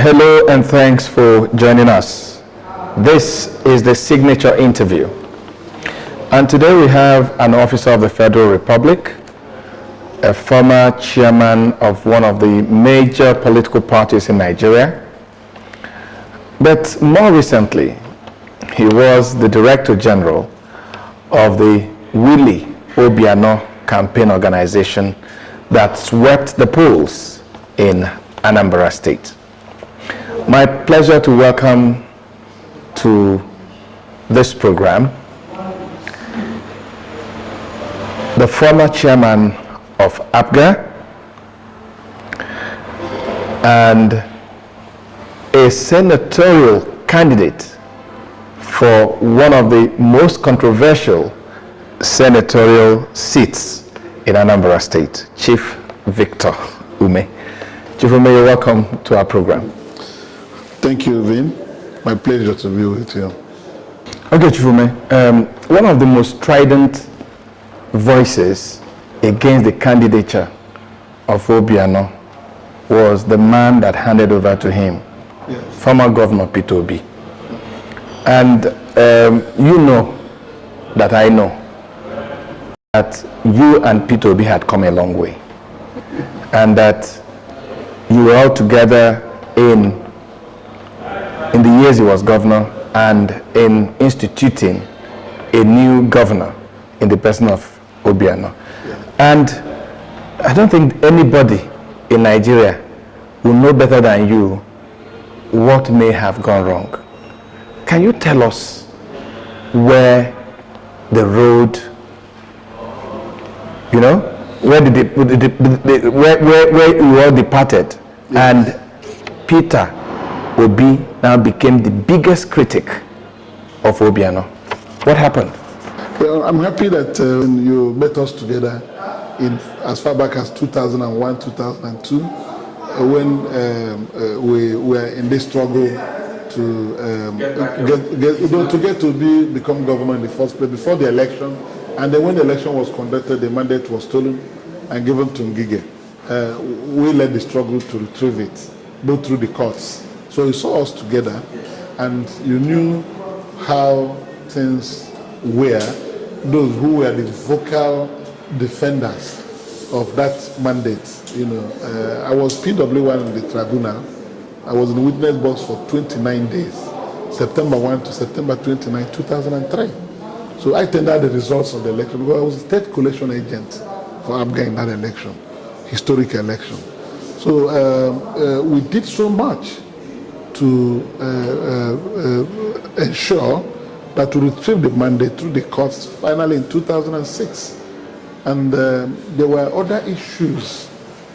Hello and thanks for joining us. This is the signature interview. And today we have an officer of the Federal Republic, a former chairman of one of the major political parties in Nigeria. But more recently, he was the Director General of the Willie Obiano campaign organization that swept the polls in Anambra State. My pleasure to welcome to this program the former chairman of APGA and a senatorial candidate for one of the most controversial senatorial seats in Anambra State, Chief Victor Ume. Chief Ume, you're welcome to our program. Thank you, Vin. My pleasure to be with you. Okay, Chief Ume, one of the most strident voices against the candidature of Obiano was the man that handed over to him, yes, former Governor Peter Obi. And you know that I know that you and Peter Obi had come a long way, and that you were all together in the years he was governor and in instituting a new governor in the person of Obiano. Yeah. And I don't think anybody in Nigeria will know better than you what may have gone wrong. Can you tell us where the road, you know, where we all departed, yes, and Peter Obi now became the biggest critic of Obiano? What happened? Well, I'm happy that you met us together in as far back as 2001, 2002, when we were in this struggle to get to become governor in the first place before the election, and then when the election was conducted, the mandate was stolen and given to Ngige. We led the struggle to retrieve it, both through the courts. So you saw us together, and you knew how things were. Those who were the vocal defenders of that mandate, you know, I was PW1 in the tribunal. I was in the witness box for 29 days, September 1 to September 29, 2003. So I tendered the results of the election because I was the state collation agent for APGA in that election, historic election. So we did so much to ensure that we retrieved the mandate through the courts finally in 2006. And there were other issues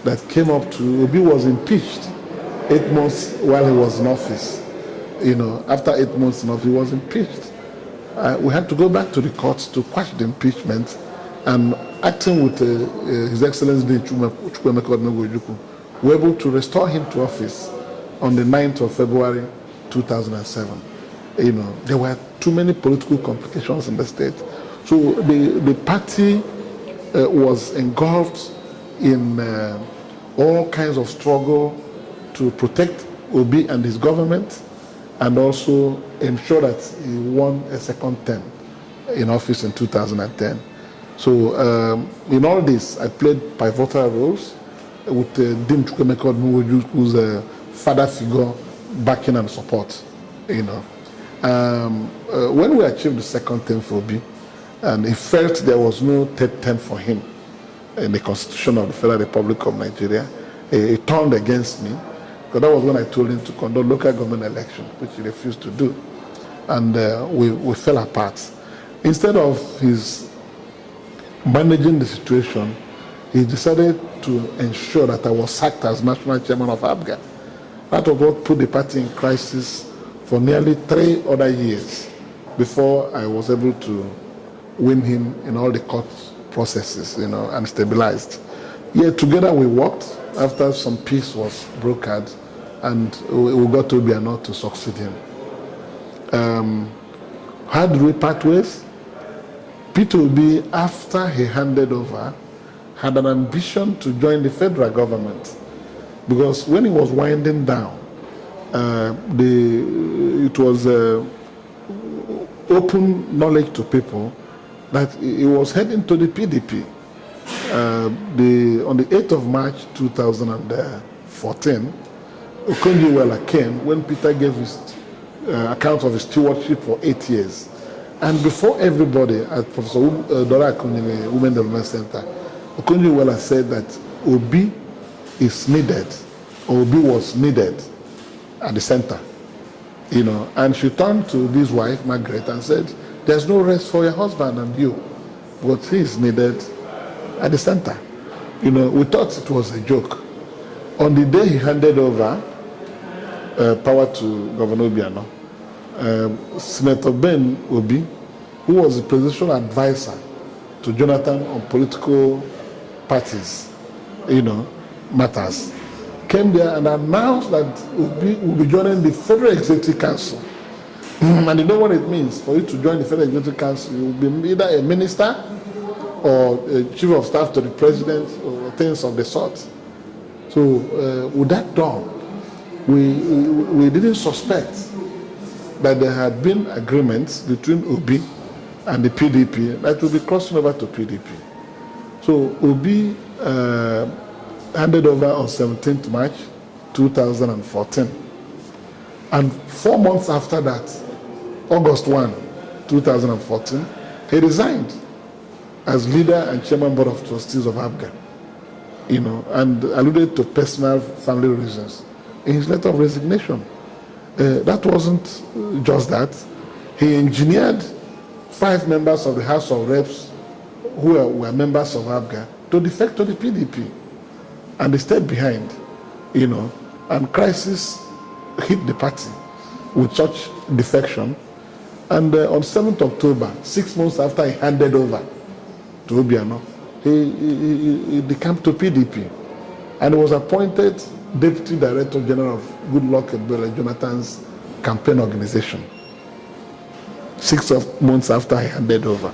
that came up to. Obi was impeached 8 months while he was in office. You know, after 8 months in office, he was impeached. We had to go back to the courts to quash the impeachment, and acting with His Excellency Chukwuemeka Odumegwu, we were able to restore him to office on the 9th of February 2007. You know, there were too many political complications in the state. So the party was engulfed in all kinds of struggle to protect Obi and his government, and also ensure that he won a second term in office in 2010. So in all this, I played pivotal roles with Dean Chukwuemeka Odumegwu, who's a father figure backing and support, you know. When we achieved the second term for Obi, and he felt there was no third term for him in the Constitution of the Federal Republic of Nigeria, he turned against me, because that was when I told him to conduct local government elections, which he refused to do. And we fell apart. Instead of his managing the situation, he decided to ensure that I was sacked as national chairman of APGA. That was what put the party in crisis for nearly 3 other years before I was able to win him in all the court processes, you know, and stabilized. Yet together we worked after some peace was brokered, and we got Obiano to succeed him. How did we part ways? Peter Obi, after he handed over, had an ambition to join the federal government, because when he was winding down, it was open knowledge to people that he was heading to the PDP. On the 8th of March 2014, Okonjo-Iweala came when Peter gave his account of his stewardship for 8 years. And before everybody at Professor Dora Akunyili Women Development Center, Okonjo-Iweala said that Obi is needed, or Obi was needed at the center. You know, and she turned to his wife, Margaret, and said, "There's no rest for your husband and you, but he is needed at the center." You know, we thought it was a joke. On the day he handed over power to Governor Obiano, Senator Ben Obi, who was the presidential advisor to Jonathan on political parties, you know, matters, came there and announced that Obi will be joining the Federal Executive Council. And you know what it means for you to join the Federal Executive Council? You will be either a minister or a chief of staff to the president or things of the sort. So with that done, we didn't suspect that there had been agreements between Obi and the PDP that would be crossing over to PDP. So Obi handed over on 17th March 2014. And 4 months after that, August 1, 2014, he resigned as leader and chairman board of trustees of APGA, you know, and alluded to personal family reasons in his letter of resignation. That wasn't just that. He engineered 5 members of the House of Reps who were members of APGA to defect to the PDP. And they stayed behind, you know, and crisis hit the party with such defection. And on 7th October, 6 months after he handed over to Obiano, he decamped to PDP and was appointed Deputy Director General of Goodluck Ebele Jonathan's campaign organization 6 months after he handed over.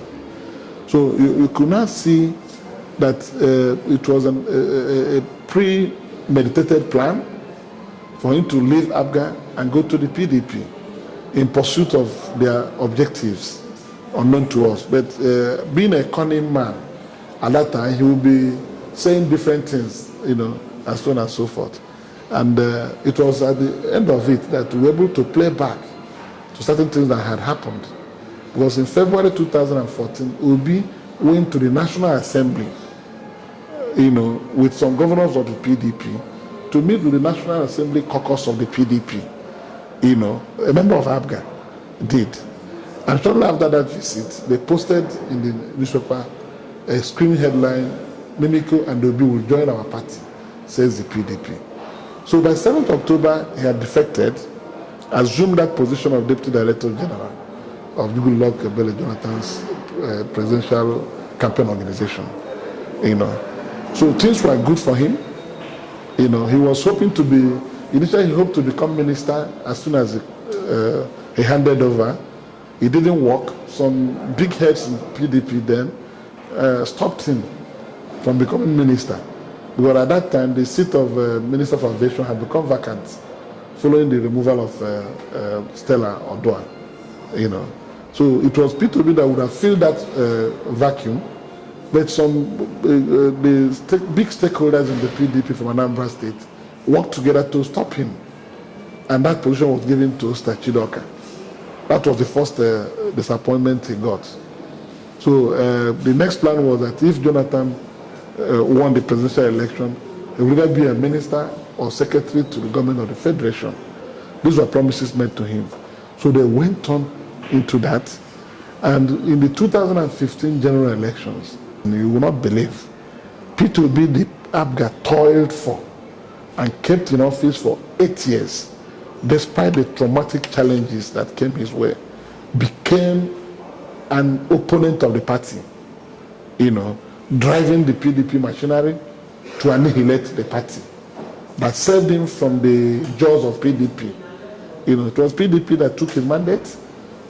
So you could not see that it was a premeditated plan for him to leave APGA and go to the PDP in pursuit of their objectives unknown to us. But being a cunning man, at that time he would be saying different things, you know, and so on and so forth. And it was at the end of it that we were able to play back to certain things that had happened. Because in February 2014, Obi went to the National Assembly, you know, with some governors of the PDP to meet with the National Assembly caucus of the PDP. You know, a member of APGA did. And shortly after that visit, they posted in the newspaper a screen headline, Mimiko and Obi will join our party, says the PDP. So by 7th October, he had defected, assumed that position of Deputy Director General of Goodluck Ebele Jonathan's presidential campaign organization. You know, so things were good for him. You know, he was hoping to be, initially he hoped to become minister as soon as he handed over. It didn't work. Some big heads in PDP then stopped him from becoming minister. Because at that time, the seat of Minister for Aviation had become vacant following the removal of Stella Odua. You know, so it was P2B that would have filled that vacuum, but some big stakeholders in the PDP from Anambra State worked together to stop him, and that position was given to Oster Chidoka. That was the first disappointment he got. So the next plan was that if Jonathan won the presidential election, he would either be a minister or secretary to the government of the federation. These were promises made to him. So they went on into that. And in the 2015 general elections, you will not believe, P2B, the APGA toiled for and kept in office for 8 years, despite the traumatic challenges that came his way, became an opponent of the party, you know, driving the PDP machinery to annihilate the party, that saved him from the jaws of PDP. You know, it was PDP that took his mandate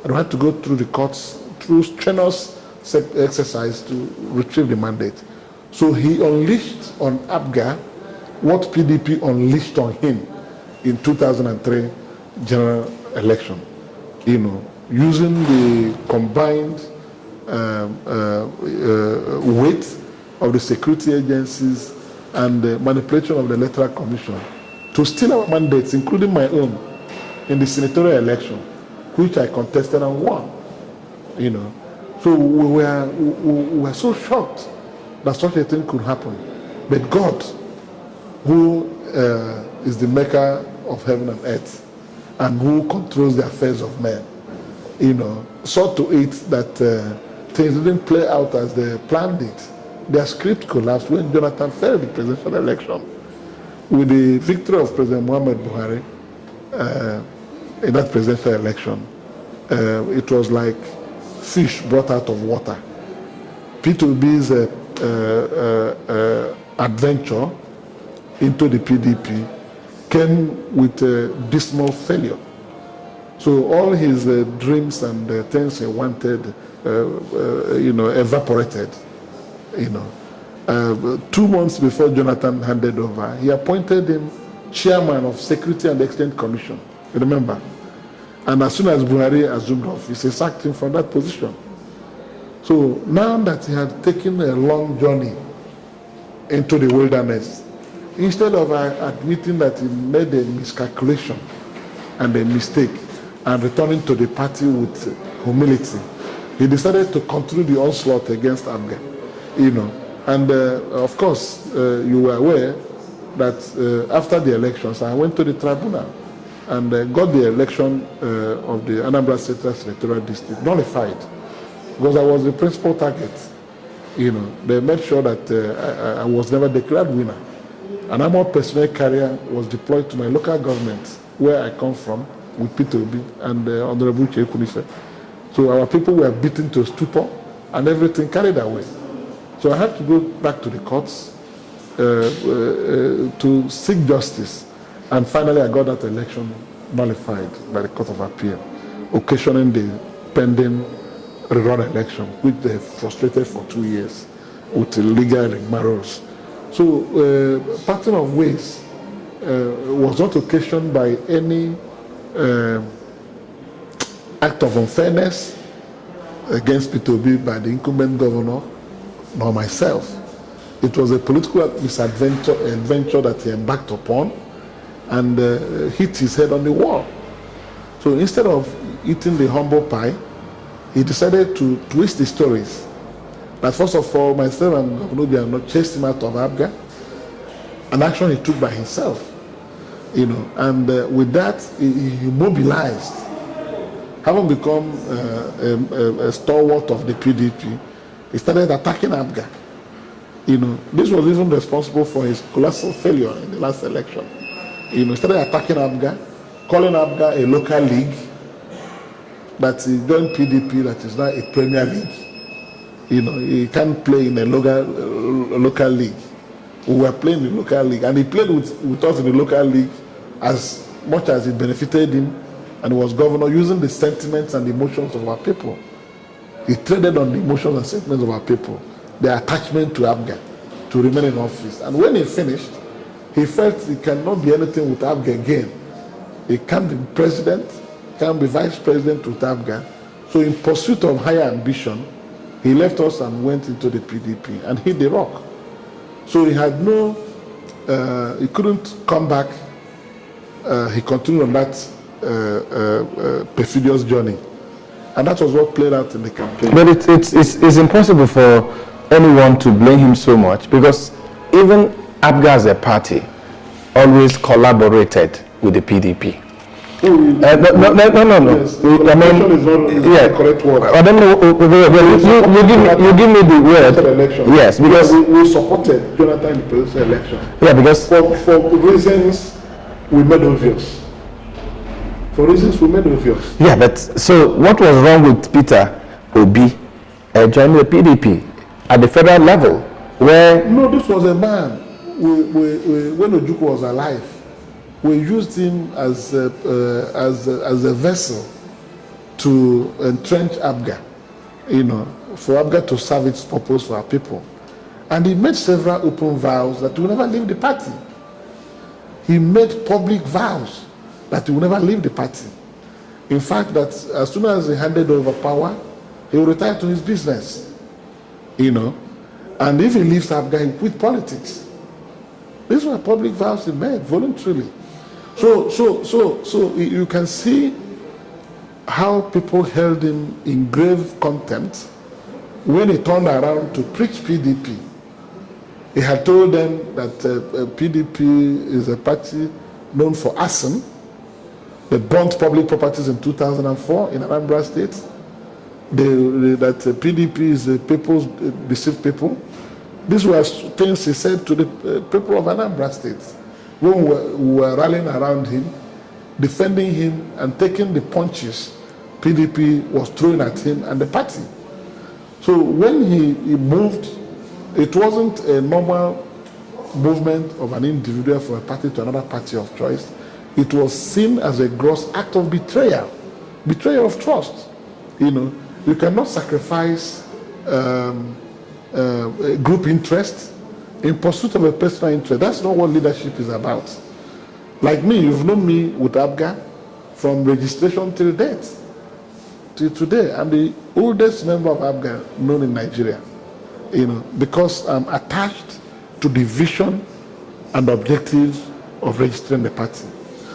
and had to go through the courts, through strenuous exercise to retrieve the mandate. So he unleashed on APGA what PDP unleashed on him in 2003 general election, using the combined weight of the security agencies and the manipulation of the Electoral Commission to steal our mandates, including my own, in the senatorial election, which I contested and won. So we were so shocked that such a thing could happen. But God, who is the maker of heaven and earth, and who controls the affairs of men, saw to it that things didn't play out as they planned it. Their script collapsed when Jonathan failed the presidential election. With the victory of President Muhammad Buhari in that presidential election, it was like fish brought out of water. P2B's adventure into the PDP came with a dismal failure. So all his dreams and things he wanted, evaporated. 2 months before Jonathan handed over, he appointed him chairman of Security and Exchange Commission. You remember? And as soon as Buhari assumed office, he sacked him from that position. So now that he had taken a long journey into the wilderness, instead of admitting that he made a miscalculation and a mistake and returning to the party with humility, he decided to continue the onslaught against APGA. And of course, you were aware that after the elections, I went to the tribunal and got the election of the Anambra Central Senatorial District nullified because I was the principal target. They made sure that I was never declared winner. An armored personnel carrier was deployed to my local government where I come from with P2B and Honorable Chekunife. So our people were beaten to stupor and everything carried away. So I had to go back to the courts to seek justice. And finally, I got that election nullified by the Court of Appeal, occasioning the pending rerun election, which they frustrated for 2 years with legal rigmaroles. So parting of ways was not occasioned by any act of unfairness against P2B by the incumbent governor, nor myself. It was a political misadventure that he embarked upon and hit his head on the wall. So instead of eating the humble pie, he decided to twist the stories. But first of all, myself and Governor Obiano chased him out of APGA, an action he took by himself. And with that, he mobilized. Having become a stalwart of the PDP, he started attacking APGA. This was even responsible for his colossal failure in the last election. He started attacking APGA, calling APGA a local league, that he joined PDP that is now a Premier League. He can't play in a local league. We were playing in the local league, and he played with us in the local league as much as it benefited him, and he was governor using the sentiments and emotions of our people. He traded on the emotions and sentiments of our people, their attachment to APGA, to remain in office. And when he finished, he felt he cannot be anything with APGA again. He can't be president, can't be vice president with APGA. So in pursuit of higher ambition, he left us and went into the PDP and hit the rock. So he had he couldn't come back. He continued on that perfidious journey. And that was what played out in the campaign. But it's impossible for anyone to blame him so much, because even APGA as a party always collaborated with the PDP. No. Yes, I mean, is not the correct word. I don't know. You give me the word. Election. Yes, because we supported Jonathan in the presidential election. Yeah, because for reasons we made obvious. Yeah, but so what was wrong with Peter Obi joining the PDP at the federal level, where? No, this was a man. When Ojukwu was alive, we used him as a vessel to entrench APGA, for APGA to serve its purpose for our people. And he made several open vows that he will never leave the party. he made public vows that he would never leave the party. In fact, that as soon as he handed over power, he will retire to his business, and if he leaves APGA, he quit politics. These were public vows he made voluntarily. So you can see how people held him in grave contempt when he turned around to preach PDP. He had told them that PDP is a party known for arson. They burnt public properties in 2004 in Anambra State. That PDP is the people's deceived people. These were things he said to the people of Anambra State when we were rallying around him, defending him and taking the punches PDP was throwing at him and the party. So when he moved, it wasn't a normal movement of an individual from a party to another party of choice. It was seen as a gross act of betrayal of trust. You cannot sacrifice group interest in pursuit of a personal interest. That's not what leadership is about. Like me, you've known me with APGA from registration till death, till today. I'm the oldest member of APGA known in Nigeria, because I'm attached to the vision and objectives of registering the party.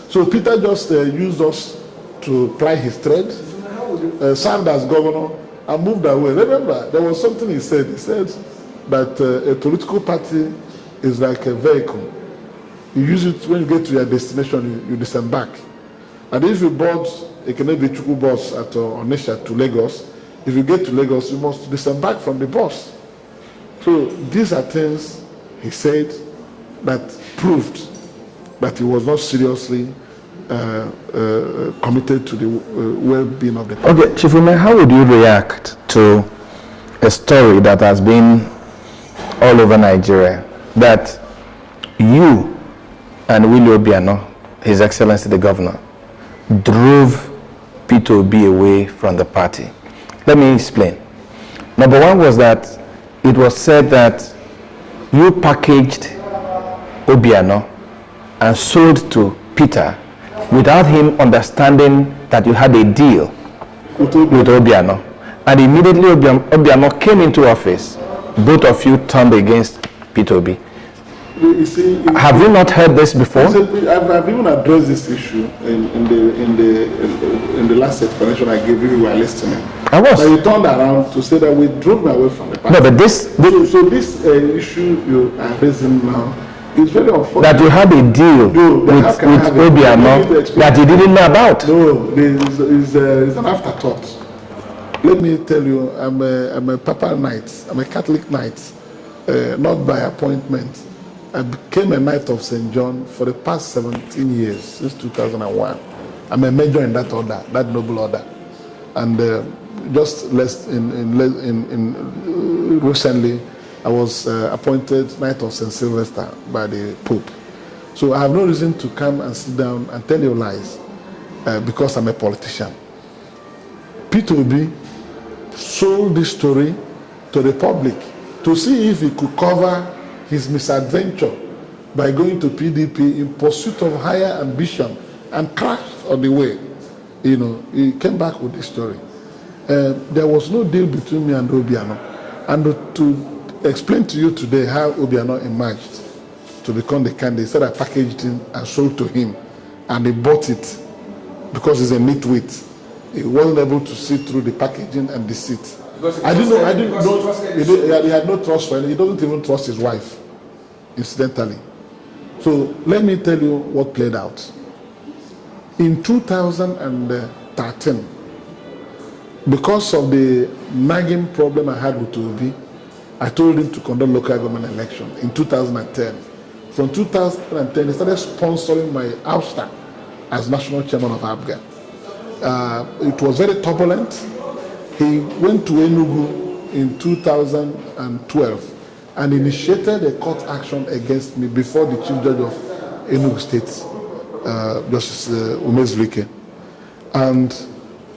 So Peter just used us to ply his trade, served as governor, and moved away. Remember, there was something he said. He said that a political party is like a vehicle. You use it when you get to your destination, you disembark. And if you board a Kennedy Chukwu bus at Onitsha to Lagos, if you get to Lagos, you must disembark from the bus. So these are things he said that proved that he was not seriously committed to the well-being of the party. Okay, Chief Ume, how would you react to a story that has been all over Nigeria, that you and Willie Obiano, His Excellency the Governor, drove Peter Obi away from the party? Let me explain. Number one was that it was said that you packaged Obiano and sold to Peter without him understanding that you had a deal with Obiano. And immediately Obiano came into office. Both of you turned against Peter Obi. Have you not heard this before? I've even addressed this issue in the last explanation I gave you. You were listening. I was. But you turned around to say that we drove away from the party. No, but this issue you are raising now is very unfortunate. That you had a deal with Obiano that you didn't know about. No, it's an afterthought. Let me tell you, I'm a Papal Knight. I'm a Catholic Knight, not by appointment. I became a Knight of St. John for the past 17 years, since 2001. I'm a major in that order, that noble order. And just recently, I was appointed Knight of St. Sylvester by the Pope. So I have no reason to come and sit down and tell you lies because I'm a politician. Peter Obi sold this story to the public to see if he could cover his misadventure by going to PDP in pursuit of higher ambition and crashed on the way. He came back with this story. There was no deal between me and Obiano. And to explain to you today how Obiano emerged to become the candidate, he said I packaged him and sold to him, and he bought it because he's a nitwit. He wasn't able to see through the packaging and deceit. I didn't know. He had no trust for him. He doesn't even trust his wife, incidentally. So let me tell you what played out. In 2013, because of the nagging problem I had with Obi, I told him to conduct local government election in 2010. From 2010, he started sponsoring my ouster as national chairman of APGA. It was very turbulent. He went to Enugu in 2012 and initiated a court action against me before the Chief Judge of Enugu State, Justice Umezurike. And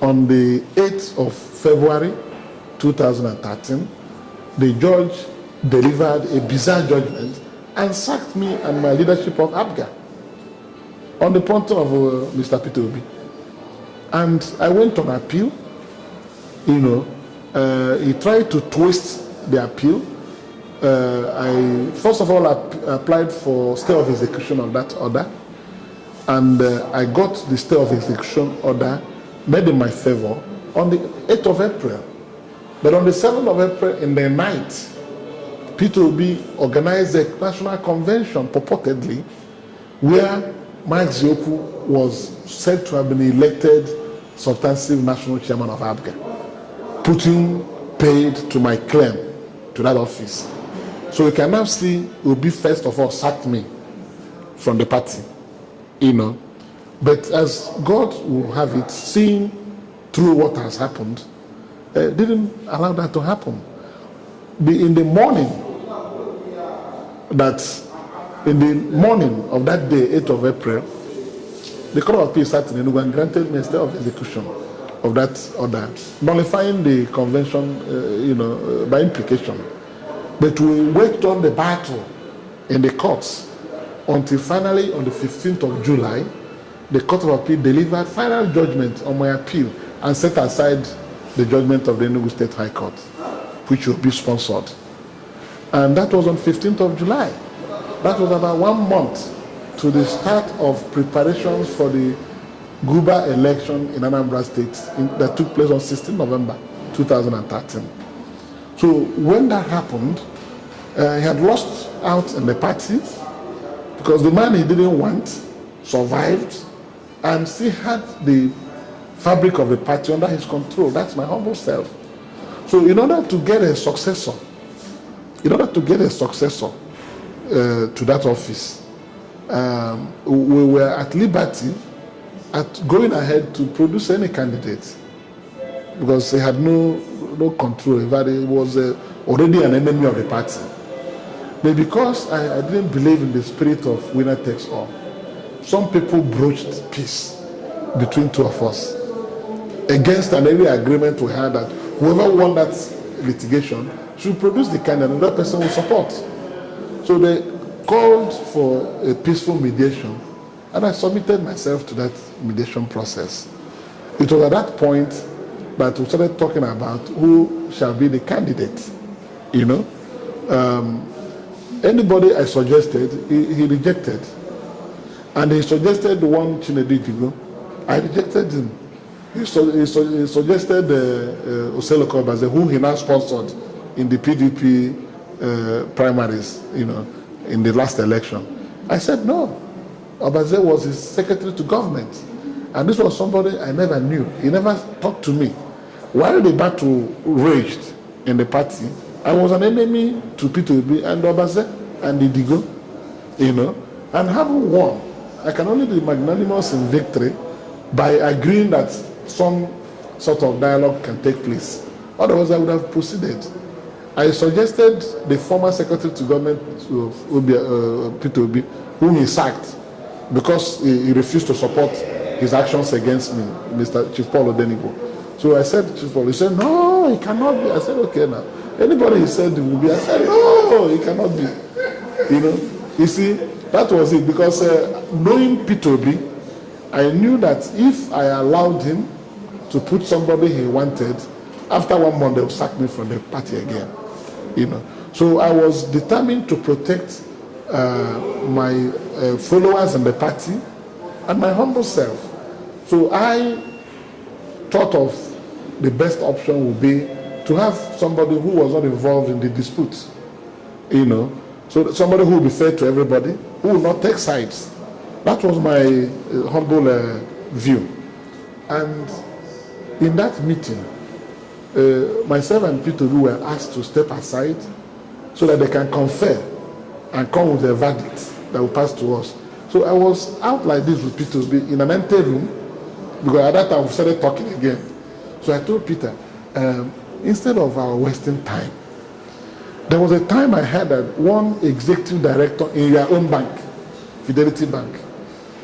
on the 8th of February 2013, the judge delivered a bizarre judgment and sacked me and my leadership of APGA. on the point of Mr. Peter Obi. And I went on appeal. You know, he tried to twist the appeal. I first of all applied for stay of execution of that order, and I got the stay of execution order made in my favor on the 8th of April. But on the 7th of April in the night, Peter Obi organized a national convention purportedly where Mike Zioku was said to have been elected substantive national chairman of ABGA, putting paid to my claim to that office. So we can now see Obi first of all sacked me from the party, you know. But as God will have it, seeing through what has happened, didn't allow that to happen. In the morning of that day, 8th of April, the Court of Appeal sat in Enugu and granted me a stay of execution of that order, nullifying the convention, by implication. But we waged on the battle in the courts until finally on the 15th of July, the Court of Appeal delivered final judgment on my appeal and set aside the judgment of the Enugu State High Court, which will be sponsored. And that was on 15th of July. That was about 1 month to the start of preparations for the Guba election in Anambra State that took place on 16 November 2013. So when that happened, he had lost out in the party because the man he didn't want survived and still had the fabric of the party under his control. That's my humble self. So in order to get a successor, to that office, we were at liberty at going ahead to produce any candidate because they had no control. In fact, he was already an enemy of the party. But because I didn't believe in the spirit of winner takes all, some people broached peace between two of us against an early agreement we had that whoever won that litigation should produce the candidate and that person will support. So they called for a peaceful mediation, and I submitted myself to that mediation process. It was at that point that we started talking about who shall be the candidate. Anybody I suggested, he rejected. And he suggested the one Chinedu Idigo. I rejected him. He suggested Oseloko Obaze, who he now sponsored in the PDP primaries, in the last election. I said no. Obaze was his secretary to government. And this was somebody I never knew. He never talked to me. While the battle raged in the party, I was an enemy to Peter Obi and Obaze and Idigo, and having won, I can only be magnanimous in victory by agreeing that some sort of dialogue can take place. Otherwise, I would have proceeded. I suggested the former secretary to government of Peter Obi, whom he sacked because he refused to support his actions against me, Mr. Chief Paul Odenigo. So I said, Chief Paul, he said, no, he cannot be. I said, okay now. Anybody he said it will be, I said, no, he cannot be. You see, that was it, because knowing Peter Obi, I knew that if I allowed him to put somebody he wanted, after 1 month they would sack me from the party again. So I was determined to protect my followers in the party and my humble self. So I thought of the best option would be to have somebody who was not involved in the dispute, so somebody who will be fair to everybody, who will not take sides. That was my humble view. And in that meeting, myself and Peter were asked to step aside so that they can confer and come with a verdict that will pass to us. So I was out like this with Peter in an empty room, because at that time we started talking again. So I told Peter, instead of our wasting time, there was a time I heard that one executive director in your own bank, Fidelity Bank,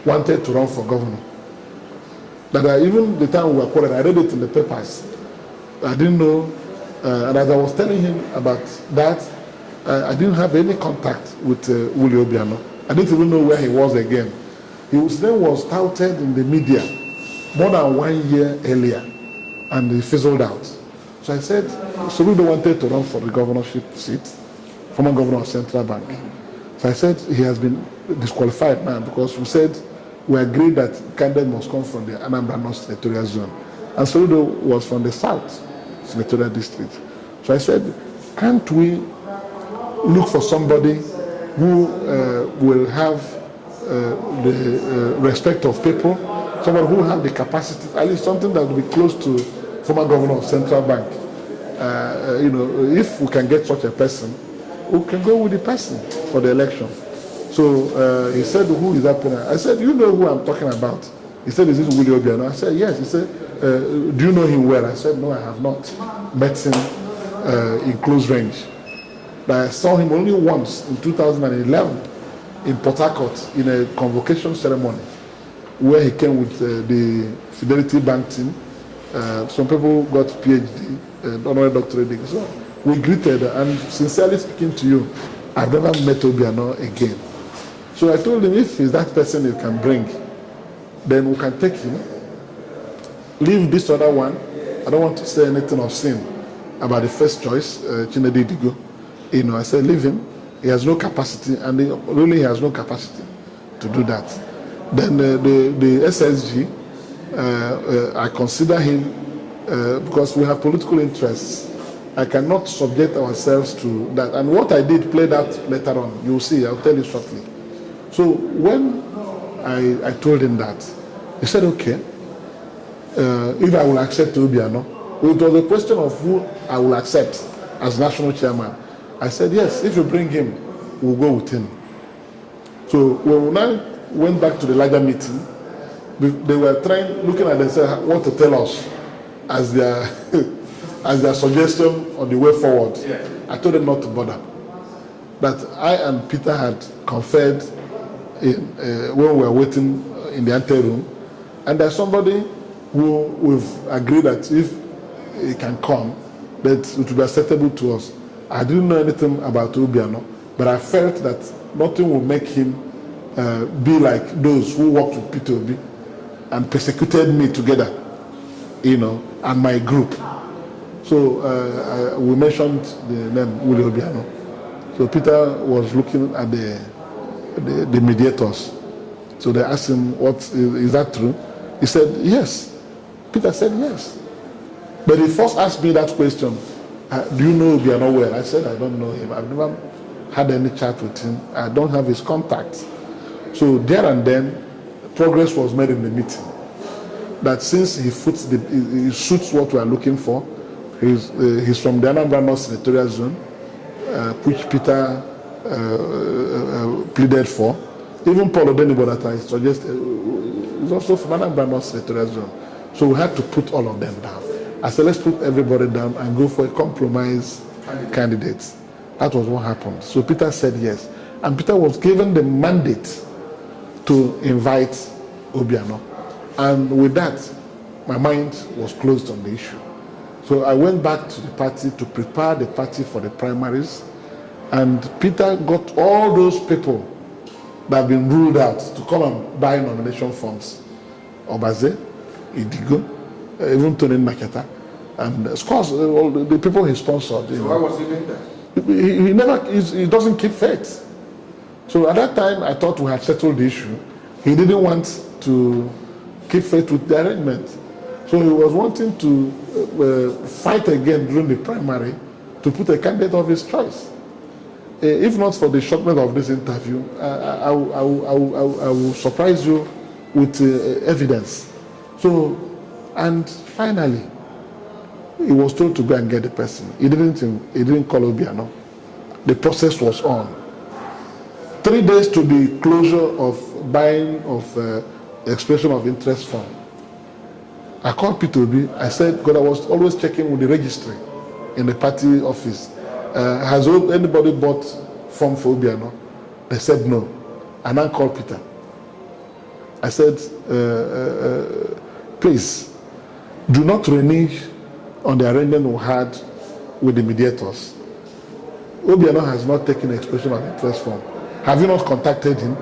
wanted to run for governor. That even the time we were quarreling, I read it in the papers. I didn't know, and as I was telling him about that, I didn't have any contact with Willie Obiano. I didn't even know where he was again. His name was touted in the media more than 1 year earlier, and he fizzled out. So I said, Soludo wanted to run for the governorship seat, former governor of Central Bank. So I said he has been disqualified now because we said we agreed that candidate must come from the Anambra North Senatorial Zone. And Soludo was from the South Senatorial District. So I said, can't we look for somebody who will have the respect of people, someone who will have the capacity, at least something that will be close to former governor of Central Bank. If we can get such a person, we can go with the person for the election. So he said, who is that person? I said, you know who I'm talking about? He said, is this Willie Obiano? I said, yes. He said, do you know him well? I said, no, I have not met him in close range. But I saw him only once in 2011 in Port Harcourt in a convocation ceremony where he came with the Fidelity Bank team. Some people got PhD, honorary doctorate degree. So we greeted, and sincerely speaking to you, I've never met Obiano again. So I told him, if he's that person you can bring, then we can take him. Leave this other one. I don't want to say anything obscene about the first choice, Chinedu Idigo. I said, leave him. He has no capacity, and he has no capacity to do that. Then the SSG, I consider him because we have political interests. I cannot subject ourselves to that. And what I did played out later on. You'll see, I'll tell you shortly. So when I told him that, he said, okay, if I will accept Obiano, it was a question of who I will accept as national chairman. I said, yes, if you bring him, we'll go with him. So when we now went back to the larger meeting, they were looking at themselves, what to tell us as their as their suggestion on the way forward. Yeah. I told them not to bother. That I and Peter had conferred when we were waiting in the anteroom, and there's somebody who we've agreed that if he can come, that it will be acceptable to us. I didn't know anything about Obiano, but I felt that nothing will make him be like those who worked with Peter Obi and persecuted me together, and my group. So we mentioned the name Willie Obiano. So Peter was looking at the mediators. So they asked him, is that true? He said, yes. Peter said, yes. But he first asked me that question, do you know Obiano well? I said, I don't know him. I've never had any chat with him. I don't have his contacts. So there and then, progress was made in the meeting. That since he suits what we are looking for, he's from the Anambra North Senatorial Zone, which Peter pleaded for. Even Paul Odenibo that I suggested is also from Anambra North Senatorial Zone. So we had to put all of them down. I said, let's put everybody down and go for a compromise candidate. That was what happened. So Peter said yes. And Peter was given the mandate to invite Obiano. And with that, my mind was closed on the issue. So I went back to the party to prepare the party for the primaries. And Peter got all those people that have been ruled out to come and buy nomination forms. Obaze, Idigo, even Tony Maketa, and of course all the people he sponsored. So why was he doing that? He doesn't keep faith. So at that time I thought we had settled the issue. He didn't want to keep faith with the arrangement. So he was wanting to fight again during the primary to put a candidate of his choice. If not for the shortness of this interview, I will surprise you with evidence. So, and finally, he was told to go and get the person. He didn't call Obiano. The process was on. 3 days to the closure of buying of expression of interest form. I called Peter Obi. I said, because I was always checking with the registry in the party office. Has anybody bought form for Obiano? They said no. And I called Peter. I said, please, do not renege on the arrangement we had with the mediators. Obiano has not taken expression of interest form. Have you not contacted him?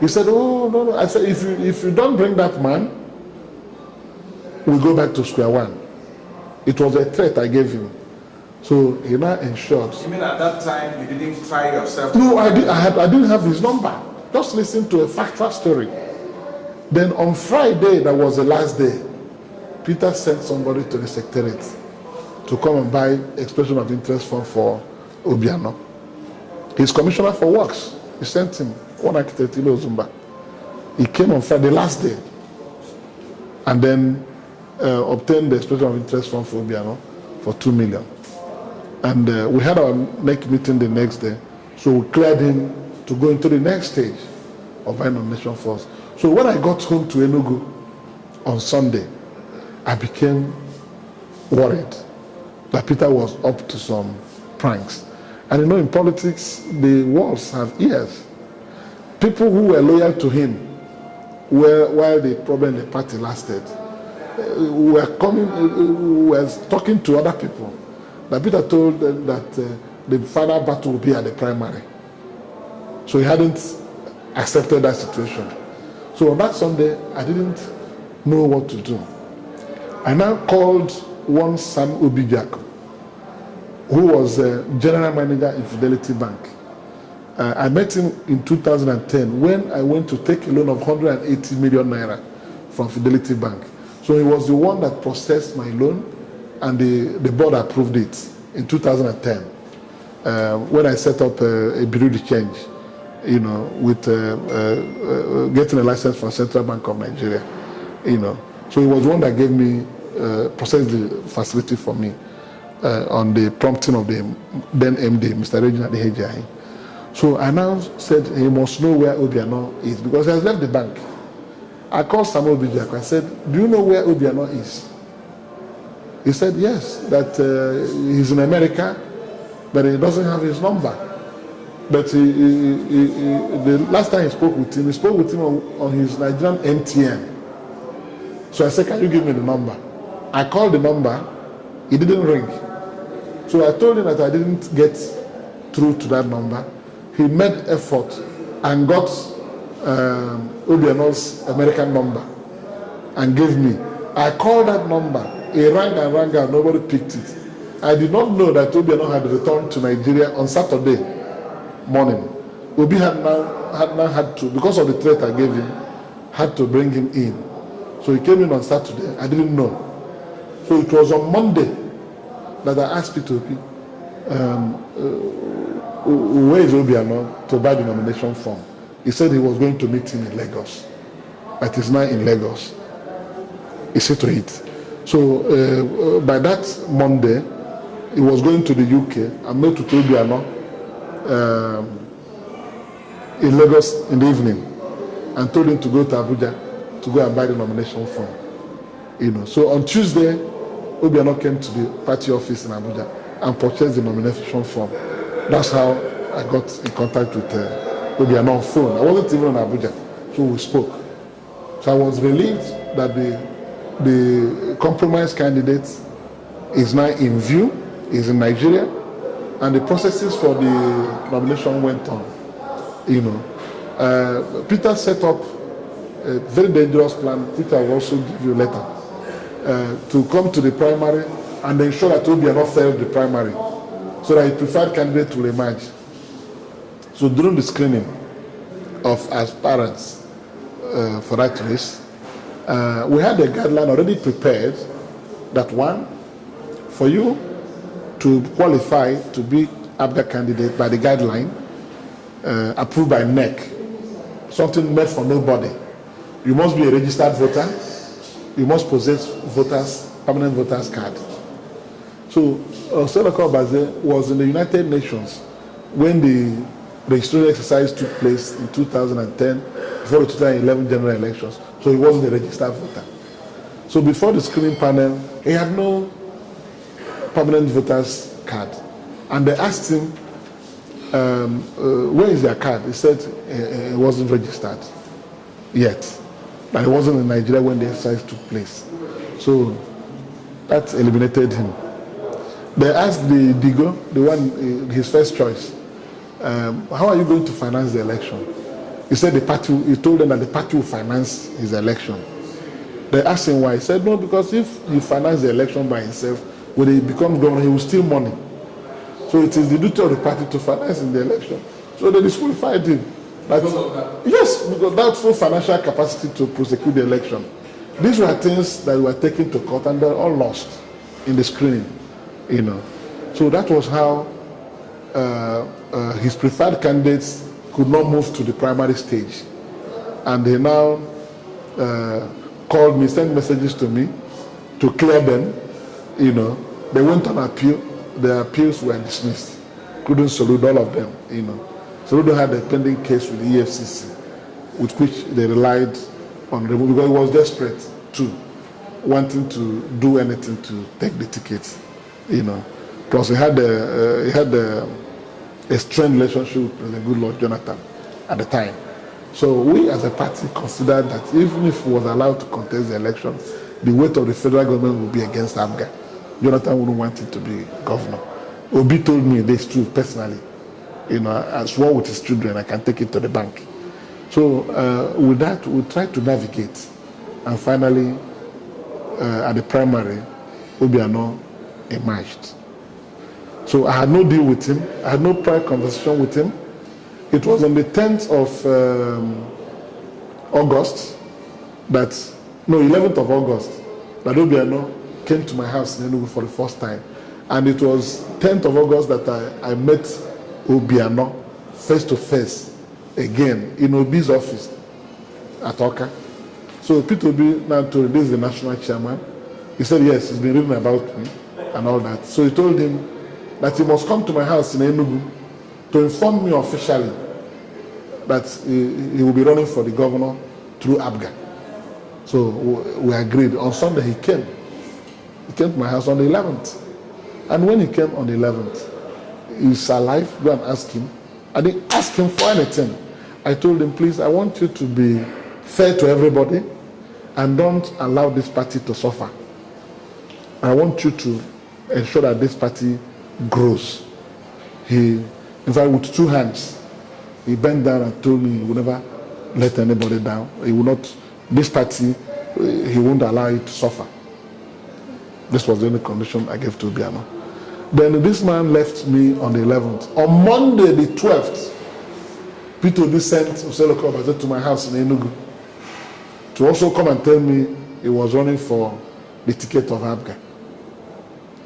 He said, oh, no. I said, if you don't bring that man, we go back to square one. It was a threat I gave him. So he now ensured. You mean at that time you didn't try yourself? No, I didn't have his number. Just listen to a factual story. Then on Friday, that was the last day, Peter sent somebody to the secretariat to come and buy expression of interest form for Obiano. His commissioner for works, he sent him, one architect, Ilo Zumba. He came on Friday, last day, and then obtained the expression of interest form for Obiano for 2 million. And we had our next meeting the next day, so we cleared him to go into the next stage of buying nomination force. So when I got home to Enugu on Sunday, I became worried that Peter was up to some pranks. And in politics, the walls have ears. People who were loyal to him while the problem in the party lasted were talking to other people. That Peter told them that the final battle would be at the primary. So he hadn't accepted that situation. So on that Sunday, I didn't know what to do. I now called one Sam Obijak, who was a general manager in Fidelity Bank. I met him in 2010 when I went to take a loan of 180 million naira from Fidelity Bank. So he was the one that processed my loan, and the board approved it in 2010 when I set up a bureau de change, with getting a license from Central Bank of Nigeria, So he was one that gave me, processed the facility for me on the prompting of the then MD, Mr. Reginald Hejiahi. So I now said he must know where Obiano is because he has left the bank. I called Samuel Bijak. I said, do you know where Obiano is? He said, yes, that he's in America, but he doesn't have his number. But the last time he spoke with him on his Nigerian MTN. So I said, can you give me the number? I called the number, it didn't ring. So I told him that I didn't get through to that number. He made effort and got Obiano's American number and gave me. I called that number. It rang and nobody picked it. I did not know that Obiano had returned to Nigeria on Saturday morning. Obi had now had to, because of the threat I gave him, had to bring him in. So he came in on Saturday. I didn't know. So it was on Monday that I asked Peter Obi, where is Obiano to buy the nomination form? He said he was going to meet him in Lagos. But he's now in Lagos. He said to it. So by that Monday, he was going to the UK. I met with Obiano in Lagos in the evening and told him to go to Abuja to go and buy the nomination form. So on Tuesday, Obiano came to the party office in Abuja and purchased the nomination form. That's how I got in contact with Obiano on phone. I wasn't even in Abuja, so we spoke. So I was relieved that the compromise candidate is now in view, is in Nigeria, and the processes for the nomination went on. Peter set up a very dangerous plan, which I will also give you later, to come to the primary and ensure that Obiano failed the primary, so that a preferred candidate will emerge. So during the screening of aspirants for that race, we had a guideline already prepared that one, for you to qualify to be ABGA candidate by the guideline approved by NEC, something made for nobody. You must be a registered voter. You must possess permanent voters card. So Senoko Baze was in the United Nations when the registration exercise took place in 2010 before the 2011 general elections. So he wasn't a registered voter. So before the screening panel, he had no permanent voters card. And they asked him, where is your card? He said he wasn't registered yet. And he wasn't in Nigeria when the exercise took place. So that eliminated him. They asked the Digo, the one, his first choice, how are you going to finance the election? He said he told them that the party will finance his election. They asked him why. He said, no, because if he finance the election by himself, when he becomes governor, he will steal money. So it is the duty of the party to finance in the election. So they disqualified him. Because of that? Yes, because that's full financial capacity to prosecute the election. These were things that were taken to court and they're all lost in the screening, you know. So that was how his preferred candidates could not move to the primary stage. And they now called me, sent messages to me to clear them, you know. They went on appeal. Their appeals were dismissed. Couldn't salute all of them, you know. Soludo had a pending case with the EFCC, with which they relied on removal because he was desperate too, wanting to do anything to take the ticket, you know. Plus, he had a strained relationship with President Goodluck Jonathan at the time. So we, as a party, considered that even if he was allowed to contest the election, the weight of the federal government would be against Abga. Jonathan wouldn't want him to be governor. Obi told me this too personally. You know, I swore with his children, I can take it to the bank. So with that, we tried to navigate. And finally, at the primary, Obiano emerged. So I had no deal with him. I had no prior conversation with him. It was on the 10th of August, 11th of August, that Obiano came to my house in Enugu for the first time. And it was 10th of August that I met Obiano face to face again in Obi's office at Oka. So Peter Obi now told this is the national chairman. He said, yes, he's been reading about me and all that. So he told him that he must come to my house in Enugu to inform me officially that he will be running for the governor through Abga. So we agreed. On Sunday he came. He came to my house on the 11th. And when he came on the 11th, he's alive, go and ask him. I didn't ask him for anything. I told him, please, I want you to be fair to everybody and don't allow this party to suffer. I want you to ensure that this party grows. In fact, with two hands, he bent down and told me he would never let anybody down. He will not, this party, he won't allow it to suffer. This was the only condition I gave to Obiano. Then this man left me on the 11th. On Monday, the 12th, Peter Obi sent Oseloko Obaze to my house in Enugu to also come and tell me he was running for the ticket of Abga.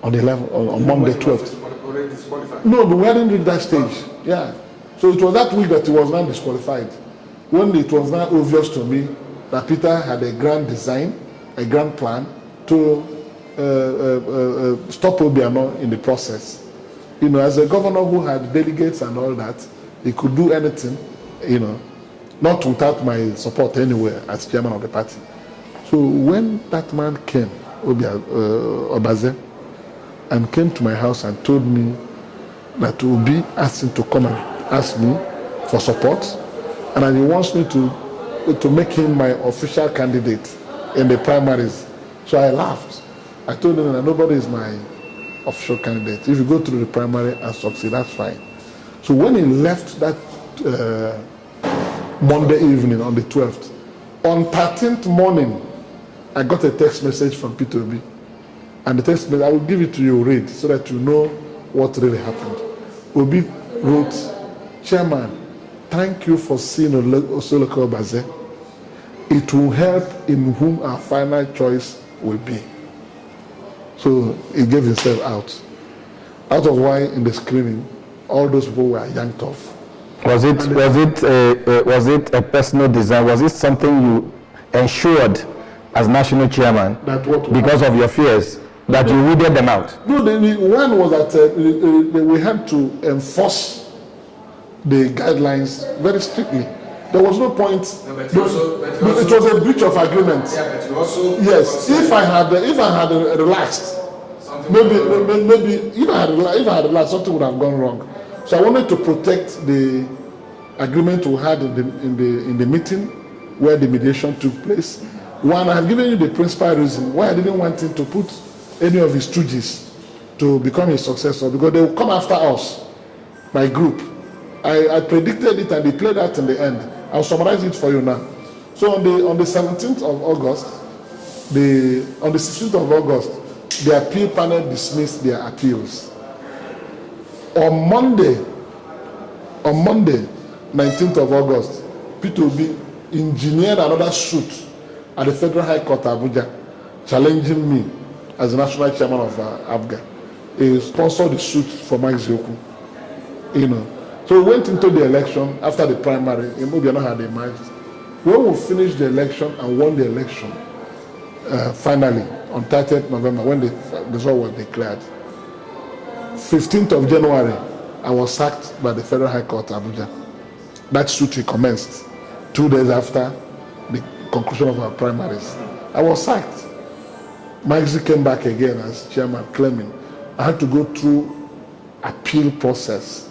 On the 11th, on Monday, 12th. No, but we hadn't reached that stage. Yeah. So it was that week that he was now disqualified. When it was now obvious to me that Peter had a grand design, a grand plan to stop Obiano in the process. You know, as a governor who had delegates and all that, he could do anything, you know, not without my support anywhere as chairman of the party. So when that man came, Obaze, and came to my house and told me that Obi asked him to come and ask me for support, and that he wants me to make him my official candidate in the primaries. So I laughed. I told him that nobody is my official candidate. If you go through the primary and succeed, that's fine. So when he left that Monday evening on the 12th, on 13th morning, I got a text message from Peter Obi. And the text message, I will give it to you, read, so that you know what really happened. Obi wrote, Chairman, thank you for seeing Oseloko Obaze. It will help in whom our final choice will be. So he gave himself out. That was why in the screening, all those people were yanked off. Was it a personal design? Was it something you ensured as national chairman because of your fears that you weeded them out? No, one was that we had to enforce the guidelines very strictly. There was no point. No, it was a breach of agreement. Yeah, but you also. Yes, if I had relaxed, maybe if I had relaxed, something would have gone wrong. So I wanted to protect the agreement we had in the meeting where the mediation took place. One, I have given you the principal reason why I didn't want him to put any of his stooges to become his successor, because they will come after us, my group. I predicted it and they played out in the end. I'll summarize it for you now. So on the 17th of August, on the 16th of August, the appeal panel dismissed their appeals. On Monday, 19th of August, P2B engineered another suit at the Federal High Court, Abuja, challenging me as the national chairman of APGA. He sponsored the suit for Mike Zioku. So we went into the election after the primary. Obiano had emerged. When we finished the election and won the election, finally, on 30th November, when the result was declared, 15th of January, I was sacked by the Federal High Court, Abuja. That suit recommenced 2 days after the conclusion of our primaries. I was sacked. Mike Z came back again as chairman, claiming I had to go through appeal process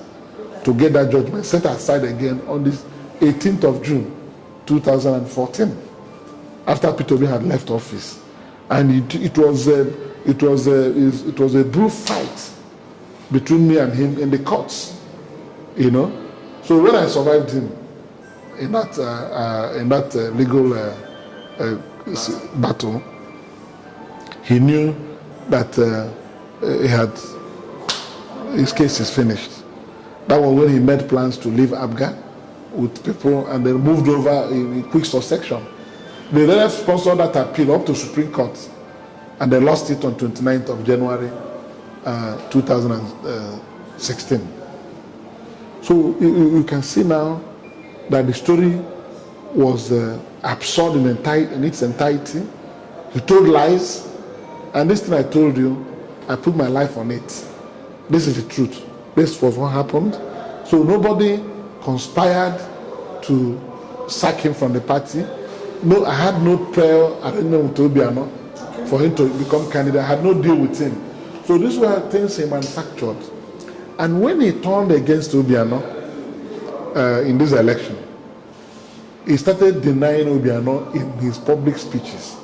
to get that judgment set aside again on this 18th of June 2014, after P2B had left office. And it was a brutal fight between me and him in the courts, So when I survived him in that legal battle, he knew that his case is finished. That was when he made plans to leave APGA with people and then moved over in quick succession. They then sponsored that appeal up to Supreme Court, and they lost it on 29th of January 2016. So you can see now that the story was absurd in its entirety. He told lies, and this thing I told you, I put my life on it. This is the truth. This was what happened. So nobody conspired to sack him from the party. No, I had no prayer arrangement with Obiano for him to become candidate. I had no deal with him. So these were things he manufactured. And when he turned against Obiano in this election, he started denying Obiano in his public speeches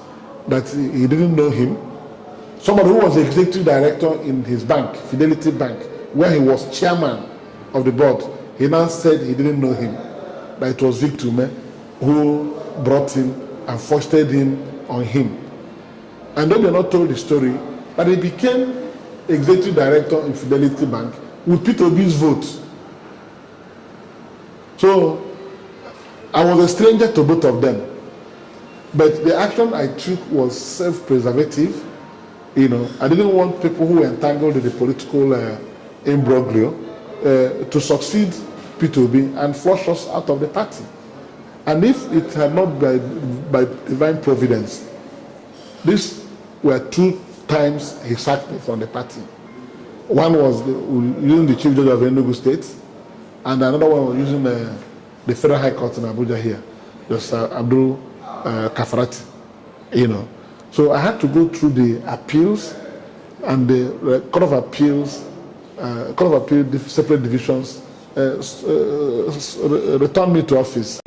that he didn't know him. Somebody who was the executive director in his bank, Fidelity Bank, where he was chairman of the board, he now said he didn't know him, that it was Victor who brought him and foisted him on him. And Obiano told the story that he became executive director in Fidelity Bank with P2B's vote. So I was a stranger to both of them. But the action I took was self-preservative. I didn't want people who were entangled in the political imbroglio to succeed P2B and flush us out of the party. And if it had not by divine providence, these were 2 times he sacked me from the party. One was using the chief judge of Enugu State, and another one was using the Federal High Court in Abuja here, just Abdul Kafarati, So I had to go through the appeals, and the Court of Appeal, separate divisions, returned me to office.